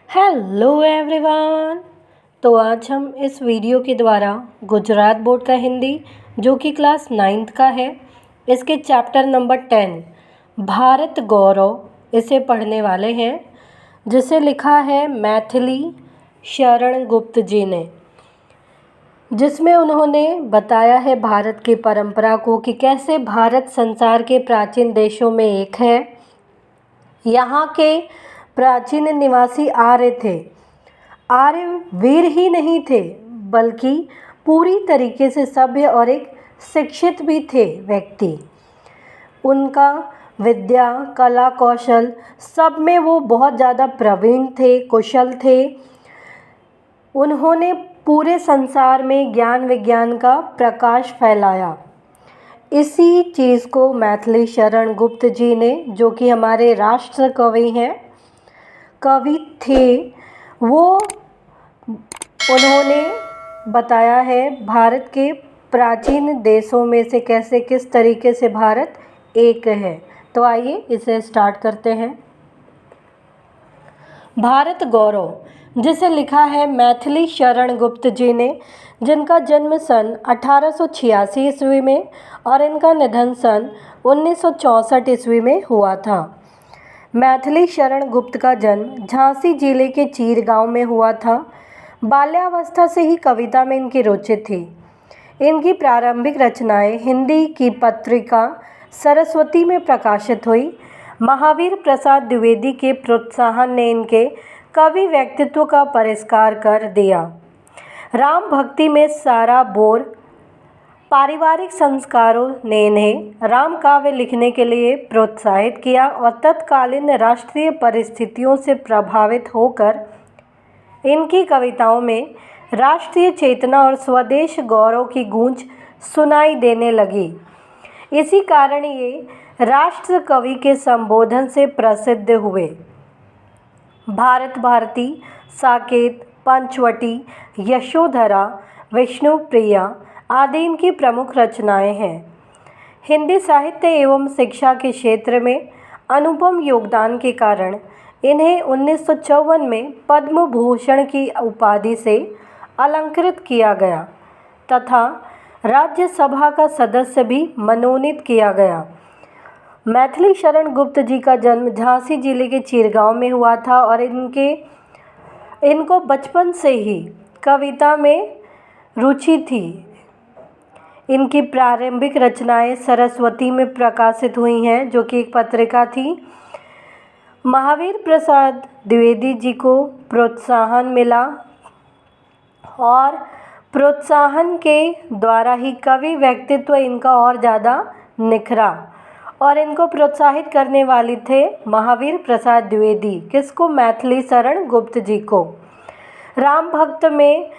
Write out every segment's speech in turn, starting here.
Hello everyone. तो आज हम इस वीडियो के द्वारा गुजरात बोर्ड का हिंदी जो कि क्लास 9th का है, इसके चैप्टर नंबर 10 भारत गौरव इसे पढ़ने वाले हैं, जिसे लिखा है मैथिली शरण गुप्त जी ने, जिसमें उन्होंने बताया है भारत की परंपरा को कि कैसे भारत संसार के प्राचीन देशों में एक है। यहाँ के प्राचीन निवासी आर्य थे। आर्य वीर ही नहीं थे बल्कि पूरी तरीके से सभ्य और एक शिक्षित भी थे व्यक्ति। उनका विद्या कला कौशल सब में वो बहुत ज़्यादा प्रवीण थे, कुशल थे। उन्होंने पूरे संसार में ज्ञान विज्ञान का प्रकाश फैलाया। इसी चीज़ को मैथिली शरण गुप्त जी ने, जो कि हमारे राष्ट्र कवि थे, वो उन्होंने बताया है भारत के प्राचीन देशों में से कैसे किस तरीके से भारत एक है। तो आइए इसे स्टार्ट करते हैं। भारत गौरव, जिसे लिखा है मैथिली शरण गुप्त जी ने, जिनका जन्म सन 1886 ईस्वी में और इनका निधन सन 1964 ईस्वी में हुआ था। मैथिली शरण गुप्त का जन्म झांसी जिले के चीर गांव में हुआ था। बाल्यावस्था से ही कविता में इनकी रुचि थी। इनकी प्रारंभिक रचनाएं हिंदी की पत्रिका सरस्वती में प्रकाशित हुई। महावीर प्रसाद द्विवेदी के प्रोत्साहन ने इनके कवि व्यक्तित्व का परिष्कार कर दिया। राम भक्ति में सारा बोर पारिवारिक संस्कारों ने इन्हें राम काव्य लिखने के लिए प्रोत्साहित किया और तत्कालीन राष्ट्रीय परिस्थितियों से प्रभावित होकर इनकी कविताओं में राष्ट्रीय चेतना और स्वदेश गौरव की गूंज सुनाई देने लगी। इसी कारण ये राष्ट्र कवि के संबोधन से प्रसिद्ध हुए। भारत भारती, साकेत, पंचवटी, यशोधरा, विष्णुप्रिया आदि इनकी प्रमुख रचनाएं हैं। हिंदी साहित्य एवं शिक्षा के क्षेत्र में अनुपम योगदान के कारण इन्हें 1954 में पद्म भूषण की उपाधि से अलंकृत किया गया तथा राज्यसभा का सदस्य भी मनोनीत किया गया। मैथिली शरण गुप्त जी का जन्म झांसी जिले के चिरगांव में हुआ था और इनको बचपन से ही कविता में रुचि थी। इनकी प्रारंभिक रचनाएं सरस्वती में प्रकाशित हुई हैं, जो कि एक पत्रिका थी। महावीर प्रसाद द्विवेदी जी को प्रोत्साहन मिला और प्रोत्साहन के द्वारा ही कवि व्यक्तित्व इनका और ज़्यादा निखरा और इनको प्रोत्साहित करने वाले थे महावीर प्रसाद द्विवेदी। किसको? मैथिली शरण गुप्त जी को। राम भक्त में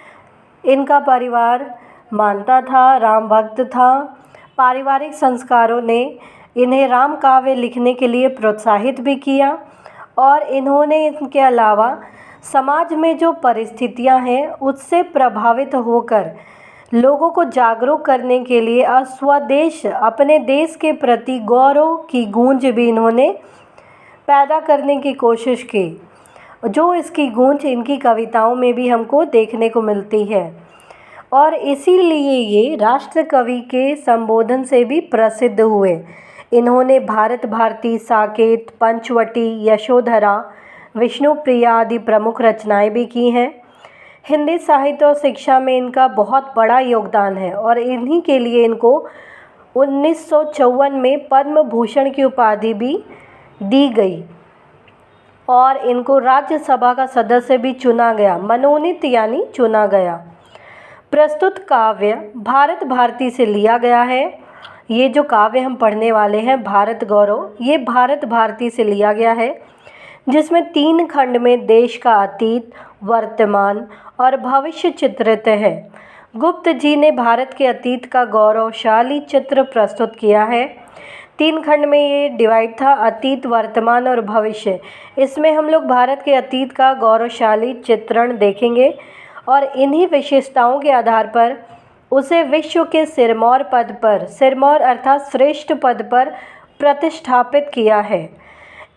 इनका परिवार मानता था, राम भक्त था। पारिवारिक संस्कारों ने इन्हें राम काव्य लिखने के लिए प्रोत्साहित भी किया और इन्होंने इनके अलावा समाज में जो परिस्थितियां हैं उससे प्रभावित होकर लोगों को जागरूक करने के लिए स्वदेश अपने देश के प्रति गौरव की गूंज भी इन्होंने पैदा करने की कोशिश की, जो इसकी गूंज इनकी कविताओं में भी हमको देखने को मिलती है और इसीलिए ये राष्ट्र कवि के संबोधन से भी प्रसिद्ध हुए। इन्होंने भारत भारती, साकेत, पंचवटी, यशोधरा, विष्णुप्रिया आदि प्रमुख रचनाएं भी की हैं। हिंदी साहित्य और शिक्षा में इनका बहुत बड़ा योगदान है और इन्हीं के लिए इनको 1954 में पद्म भूषण की उपाधि भी दी गई और इनको राज्यसभा का सदस्य भी चुना गया, मनोनीत यानी चुना गया। प्रस्तुत काव्य भारत भारती से लिया गया है। ये जो काव्य हम पढ़ने वाले हैं भारत गौरव, ये भारत भारती से लिया गया है, जिसमें 3 खंड में देश का अतीत, वर्तमान और भविष्य चित्रित है। गुप्त जी ने भारत के अतीत का गौरवशाली चित्र प्रस्तुत किया है। 3 खंड में ये डिवाइड था, अतीत, वर्तमान और भविष्य। इसमें हम लोग भारत के अतीत का गौरवशाली चित्रण देखेंगे और इन्हीं विशेषताओं के आधार पर उसे विश्व के सिरमौर पद पर, सिरमौर अर्थात श्रेष्ठ पद पर प्रतिष्ठापित किया है।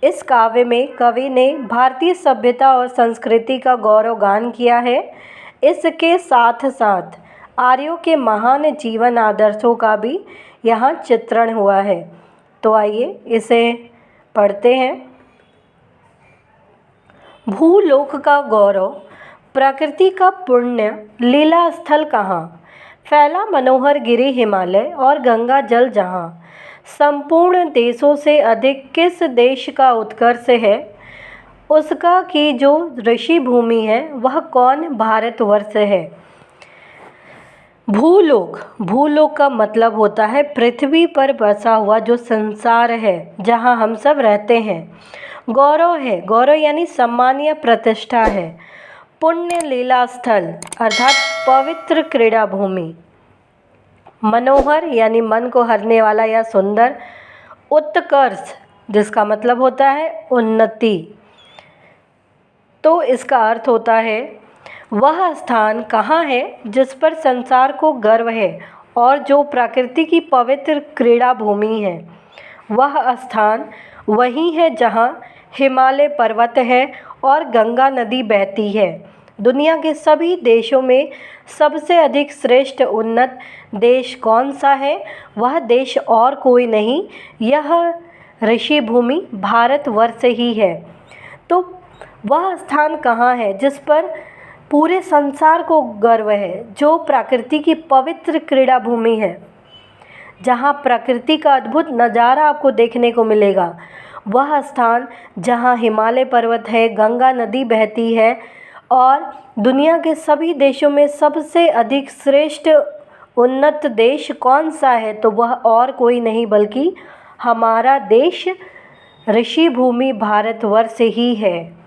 इस काव्य में कवि ने भारतीय सभ्यता और संस्कृति का गौरवगान किया है। इसके साथ साथ आर्यों के महान जीवन आदर्शों का भी यहाँ चित्रण हुआ है। तो आइए इसे पढ़ते हैं। भूलोक का गौरव, प्रकृति का पुण्य, लीला स्थल कहाँ, फैला मनोहर गिरि हिमालय और गंगा जल जहाँ, संपूर्ण देशों से अधिक किस देश का उत्कर्ष है, उसका की जो ऋषि भूमि है वह कौन भारतवर्ष है। भूलोक, भूलोक का मतलब होता है पृथ्वी पर बसा हुआ जो संसार है, जहाँ हम सब रहते हैं। गौरव है, गौरव यानी सम्मान या प्रतिष्ठा है। पुण्य, लीला स्थल अर्थात पवित्र क्रीड़ा भूमि। मनोहर यानी मन को हरने वाला या सुंदर। उत्कर्ष जिसका मतलब होता है उन्नति, तो इसका अर्थ होता है वह स्थान कहाँ है जिस पर संसार को गर्व है और जो प्रकृति की पवित्र क्रीड़ा भूमि है। वह स्थान वही है जहाँ हिमालय पर्वत है और गंगा नदी बहती है। दुनिया के सभी देशों में सबसे अधिक श्रेष्ठ उन्नत देश कौन सा है? वह देश और कोई नहीं, यह ऋषि भूमि भारतवर्ष ही है। तो वह स्थान कहाँ है जिस पर पूरे संसार को गर्व है, जो प्रकृति की पवित्र क्रीड़ा भूमि है, जहाँ प्रकृति का अद्भुत नज़ारा आपको देखने को मिलेगा। वह स्थान जहाँ हिमालय पर्वत है, गंगा नदी बहती है और दुनिया के सभी देशों में सबसे अधिक श्रेष्ठ उन्नत देश कौन सा है? तो वह और कोई नहीं बल्कि हमारा देश ऋषि भूमि भारतवर्ष ही है।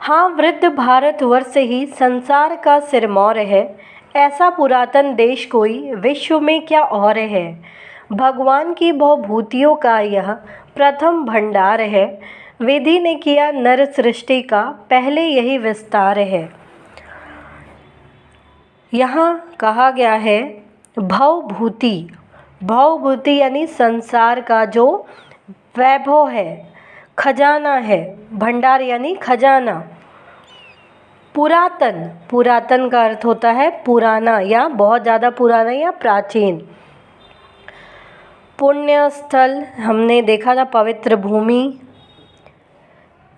हाँ, वृद्ध भारतवर्ष ही संसार का सिरमौर है। ऐसा पुरातन देश कोई विश्व में क्या और है। भगवान की बहुभूतियों का यह प्रथम भंडार है। विधि ने किया नर सृष्टि का पहले यही विस्तार है। यहाँ कहा गया है भवभूति, भवभूति यानी संसार का जो वैभव है, खजाना है। भंडार यानी खजाना। पुरातन, पुरातन का अर्थ होता है पुराना या बहुत ज़्यादा पुराना या प्राचीन। पुण्य स्थल हमने देखा था, पवित्र भूमि।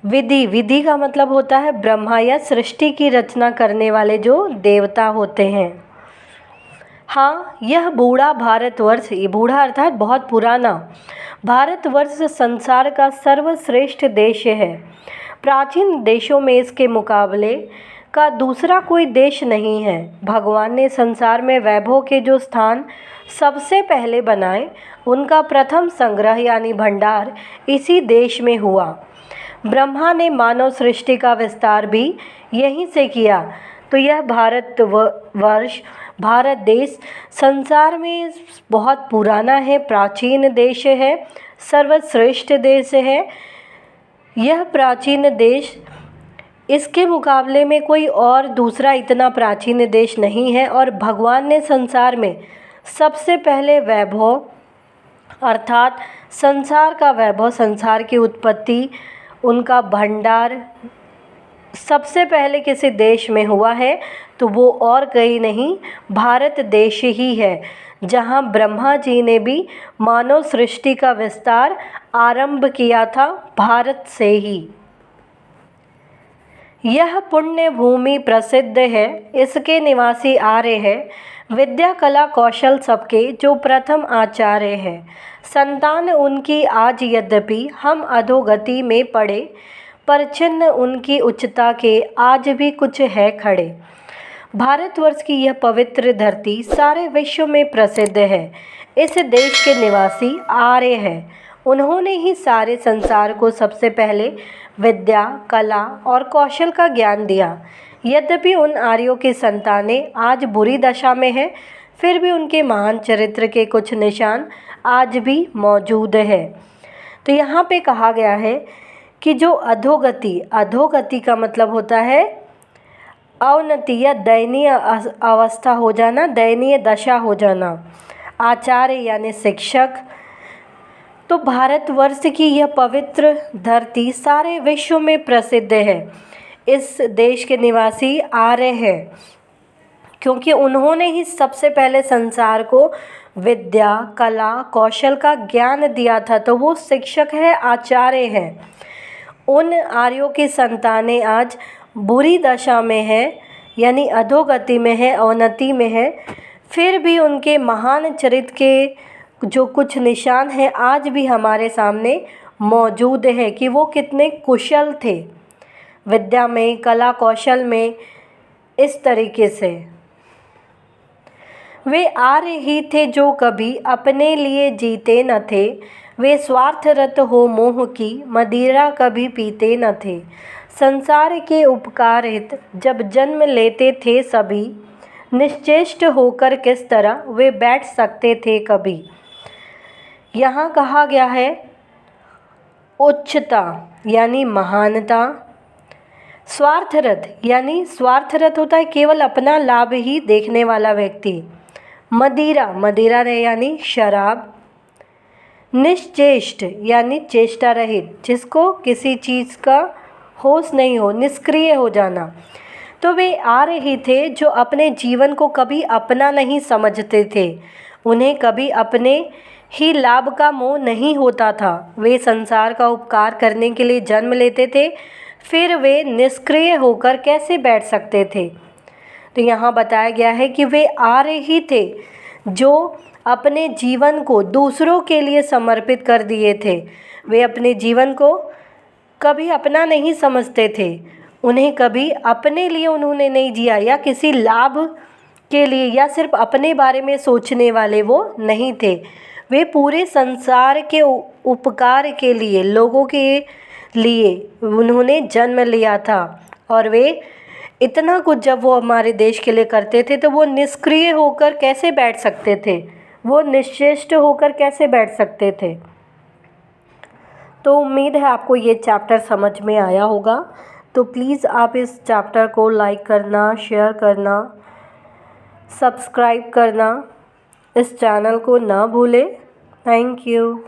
विधि, विधि का मतलब होता है ब्रह्मा या सृष्टि की रचना करने वाले जो देवता होते हैं। हाँ, यह बूढ़ा भारतवर्ष, ये बूढ़ा अर्थात बहुत पुराना। भारतवर्ष संसार का सर्वश्रेष्ठ देश है। प्राचीन देशों में इसके मुकाबले का दूसरा कोई देश नहीं है। भगवान ने संसार में वैभव के जो स्थान सबसे पहले बनाए, उनका प्रथम संग्रह यानी भंडार इसी देश में हुआ। ब्रह्मा ने मानव सृष्टि का विस्तार भी यहीं से किया। तो यह भारतवर्ष, भारत देश संसार में बहुत पुराना है, प्राचीन देश है, सर्वश्रेष्ठ देश है। यह प्राचीन देश, इसके मुकाबले में कोई और दूसरा इतना प्राचीन देश नहीं है। और भगवान ने संसार में सबसे पहले वैभव अर्थात संसार का वैभव, संसार की उत्पत्ति, उनका भंडार सबसे पहले किसी देश में हुआ है तो वो और कहीं नहीं, भारत देश ही है, जहाँ ब्रह्मा जी ने भी मानव सृष्टि का विस्तार आरंभ किया था, भारत से ही। यह पुण्य भूमि प्रसिद्ध है, इसके निवासी आर्य है, विद्या कला कौशल सबके जो प्रथम आचार्य है। संतान उनकी आज यद्यपि हम अधोगति में पड़े, पर चिन्ह उनकी उच्चता के आज भी कुछ है खड़े। भारतवर्ष की यह पवित्र धरती सारे विश्व में प्रसिद्ध है। इस देश के निवासी आर्य हैं। उन्होंने ही सारे संसार को सबसे पहले विद्या, कला और कौशल का ज्ञान दिया। यद्यपि उन आर्यों की संतानें आज बुरी दशा में हैं, फिर भी उनके महान चरित्र के कुछ निशान आज भी मौजूद है। तो यहाँ पे कहा गया है कि जो अधोगति, अधोगति का मतलब होता है अवनति या दयनीय अवस्था हो जाना, दयनीय दशा हो जाना। आचार्य यानी शिक्षक, तो भारतवर्ष की यह पवित्र धरती सारे विश्व में प्रसिद्ध है। इस देश के निवासी आर्य हैं क्योंकि उन्होंने ही सबसे पहले संसार को विद्या, कला, कौशल का ज्ञान दिया था। तो वो शिक्षक है, आचार्य हैं। उन आर्यों की संतानें आज बुरी दशा में है, यानी अधोगति में है, अवनति में है। फिर भी उनके महान चरित्र के जो कुछ निशान हैं आज भी हमारे सामने मौजूद है कि वो कितने कुशल थे विद्या में, कला कौशल में। इस तरीके से वे आर्य ही थे जो कभी अपने लिए जीते न थे। वे स्वार्थरत हो मोह की मदिरा कभी पीते न थे। संसार के उपकार हित जब जन्म लेते थे सभी, निश्चेष्ट होकर किस तरह वे बैठ सकते थे कभी। यहाँ कहा गया है उच्चता यानी महानता, स्वार्थरत यानी स्वार्थरत होता है केवल अपना लाभ ही देखने वाला व्यक्ति। मदिरा, मदिरा यानी शराब। निश्चेष्ट यानी चेष्टा रहित, जिसको किसी चीज़ का होश नहीं हो, निष्क्रिय हो जाना। तो वे आर्य ही थे जो अपने जीवन को कभी अपना नहीं समझते थे। उन्हें कभी अपने ही लाभ का मोह नहीं होता था। वे संसार का उपकार करने के लिए जन्म लेते थे, फिर वे निष्क्रिय होकर कैसे बैठ सकते थे। तो यहाँ बताया गया है कि वे आर्य ही थे जो अपने जीवन को दूसरों के लिए समर्पित कर दिए थे। वे अपने जीवन को कभी अपना नहीं समझते थे। उन्हें कभी अपने लिए उन्होंने नहीं जिया या किसी लाभ के लिए या सिर्फ अपने बारे में सोचने वाले वो नहीं थे। वे पूरे संसार के उपकार के लिए, लोगों के लिए उन्होंने जन्म लिया था। और वे इतना कुछ जब वो हमारे देश के लिए करते थे तो वो निष्क्रिय होकर कैसे बैठ सकते थे, वो निश्चेष्ट होकर कैसे बैठ सकते थे। तो उम्मीद है आपको ये चैप्टर समझ में आया होगा। तो प्लीज़ आप इस चैप्टर को लाइक करना, शेयर करना, सब्सक्राइब करना, इस चैनल को ना भूलें। Thank you.